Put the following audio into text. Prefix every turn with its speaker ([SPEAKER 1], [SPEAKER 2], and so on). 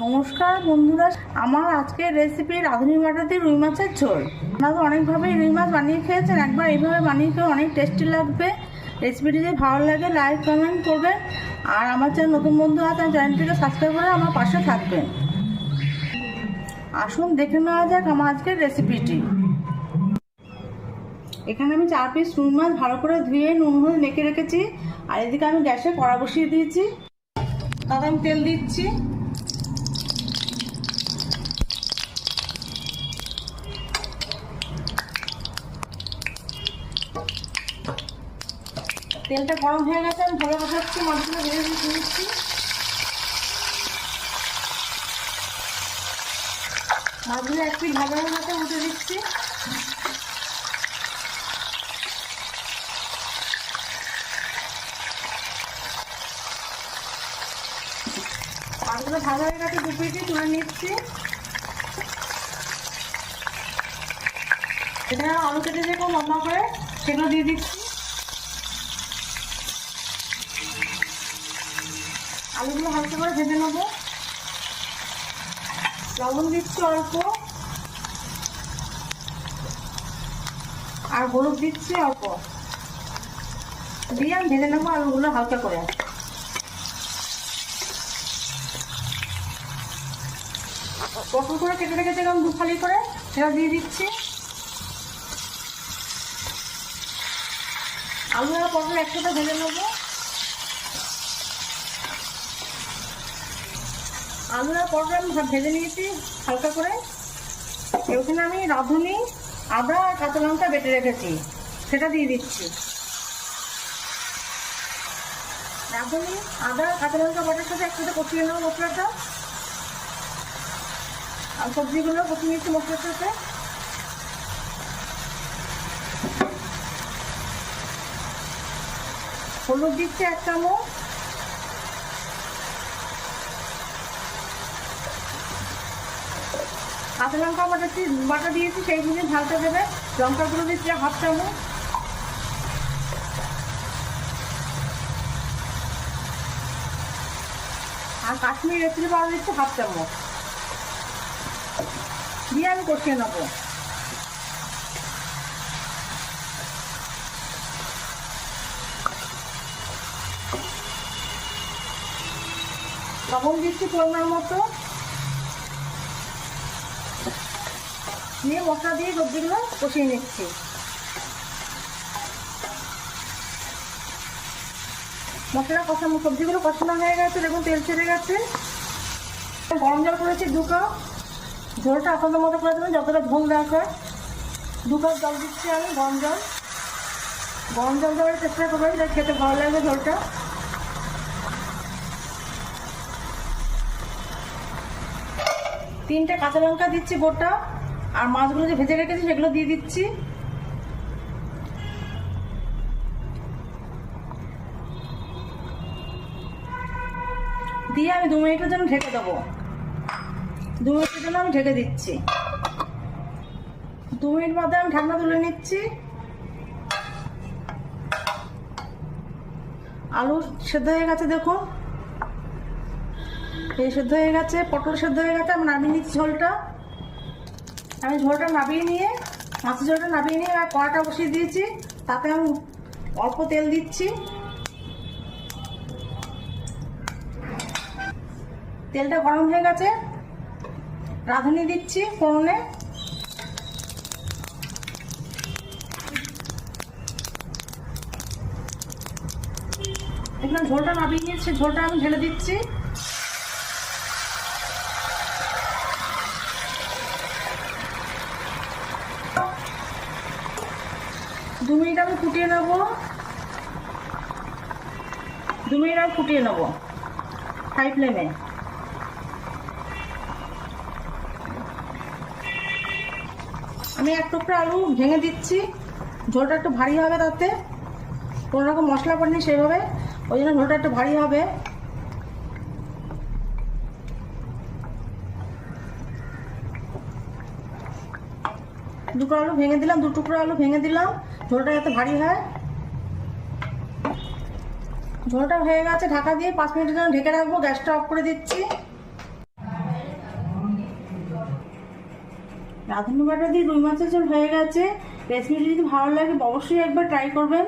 [SPEAKER 1] নমস্কার বন্ধুরা, আমার আজকের রেসিপি রাঁধুনি বাটা দিয়ে রুই মাছের ঝোল। আপনারা অনেকভাবেই রুই মাছ বানিয়ে খেয়েছেন, একবার এইভাবে বানিয়ে খেয়ে অনেক টেস্টি লাগবে। রেসিপিটি যদি ভালো লাগে লাইক কমেন্ট করবেন, আর আমার চ্যানেল নতুন বন্ধু আছে চ্যানেলটিকে সাবস্ক্রাইব করে আমার পাশে থাকবেন। আসুন দেখে নেওয়া যাক আমার আজকের রেসিপিটি। এখানে আমি 4 পিস রুই মাছ ভালো করে ধুয়ে নুন হলুদ মেখে রেখেছি, আর এদিকে আমি গ্যাসে কড়া বসিয়ে দিয়েছি। তাতে আমি তেল দিচ্ছি। তেলটা গরম হয়ে গেছে, আমি ভালো বসাচ্ছি, মাছগুলো ভেজে দিয়ে দিচ্ছি। মাছগুলো একটু ভালো হয়ে গেছে, উঠে দিচ্ছি। মাছগুলো ভালো হয়ে গেছে, 2 পিটি তুলে নিচ্ছি। এখানে আলু কেটে দিয়ে খুব লম্বা করে সেগুলো দিয়ে দিচ্ছি। আলুগুলো হালকা করে ভেজে নেবো। লবণ দিচ্ছি অল্প, আর হলুদ দিচ্ছি অল্প, দিয়ে আমি ভেজে নেবো আলুগুলো হালকা করে। পটল করে কেটে রেখেছিলাম 2 ফালি করে, সেটা দিয়ে দিচ্ছি। আলু আর পটল একসাথে ভেজে নেবো। আলু আর পটল আমি ভেজে নিয়েছি হালকা করে। এখানে আমি রাঁধুনি আদা আর কাঁচা লঙ্কা বেটে রেখেছি, সেটা দিয়ে দিচ্ছি। রাঁধুনি আদা আর কাঁচা লঙ্কা বাটার সাথে একসাথে কষিয়ে নেবো মশলাটা, আর সবজিগুলো কষিয়ে নিচ্ছি মশলার সাথে। হলুদ দিচ্ছি 1 চামচ, কাঁচা লঙ্কা বাটা দিয়েছি, সেইগুলো ঝালটা দেবে। লঙ্কা গুঁড়ো দিচ্ছি 1/2 চামচ, আর কাশ্মীরি রেড চিলি পাউডার দিচ্ছি 1/2 চামচ, দিয়ে আমি কষিয়ে নেবো। লবণ দিচ্ছি পরিমাণ মতো, দিয়ে মশলা দিয়ে সবজিগুলো কষিয়ে নিচ্ছি। মশলা কষানো সবজিগুলো কষানো হয়ে গেছে, দেখুন তেল ছেড়ে গেছে। গরম জল করেছি 2 কাপ, ঝোলটা আপনাদের মতো করে দেবেন যতটা ঝোল দরকার। 2 কাপ জল দিচ্ছি আমি, গরম জল দেওয়ার চেষ্টা করবেন, যা খেতে ভালো লাগবে ঝোলটা। তিনটে কাঁচা লঙ্কা দিচ্ছি গোটা, আর মাছগুলো যে ভেজে রেখেছি সেগুলো দিয়ে দিচ্ছি। দিয়ে আমি 2 মিনিটের জন্য ঢেকে দেবো। 2 মিনিটের জন্য আমি ঢেকে দিচ্ছি। 2 মিনিট বাদে আমি ঢাকনা তুলে নিচ্ছি। আলু সেদ্ধ হয়ে গেছে, দেখুন এই সেদ্ধ হয়ে গেছে, পটল সেদ্ধ হয়ে গেছে। আমি নামিয়ে নিচ্ছি ঝোলটা। আমি ঝোলটা নামিয়ে নিয়ে মাছের ঝোলটা নামিয়ে নিয়ে আর কড়াটা বসিয়ে দিয়েছি, তাতে আমি অল্প তেল দিচ্ছি। তেলটা গরম হয়ে গেছে, রাঁধুনি দিচ্ছি ফোড়নে। এখানে ঝোলটা নামিয়ে নিয়েছি, ঝোলটা আমি ঢেলে দিচ্ছি। দু মিনিট আমি ফুটিয়ে নেবো। 2 মিনিট আমি ফুটিয়ে নেবো হাই ফ্লেমে। আমি 1 টুকরো আলু ভেঙে দিচ্ছি, ঝোলটা একটু ভারী হবে, তাতে কোনো রকম মশলা পড়েনি সেভাবে, ওই জন্য ঝোলটা একটু ভারী হবে। দু টুকরো আলু ভেঙে দিলাম, ঝোলটা যাতে ভারী হয়। ঝোলটা হয়ে গেছে, ঢাকা দিয়ে 5 মিনিটের জন্য ঢেকে রাখবো। গ্যাসটা অফ করে দিচ্ছি। রাঁধুনি বাটা দিয়ে রুই মাছের ঝোল হয়ে গেছে। রেসিপিটি যদি ভালো লাগে অবশ্যই একবার ট্রাই করবেন।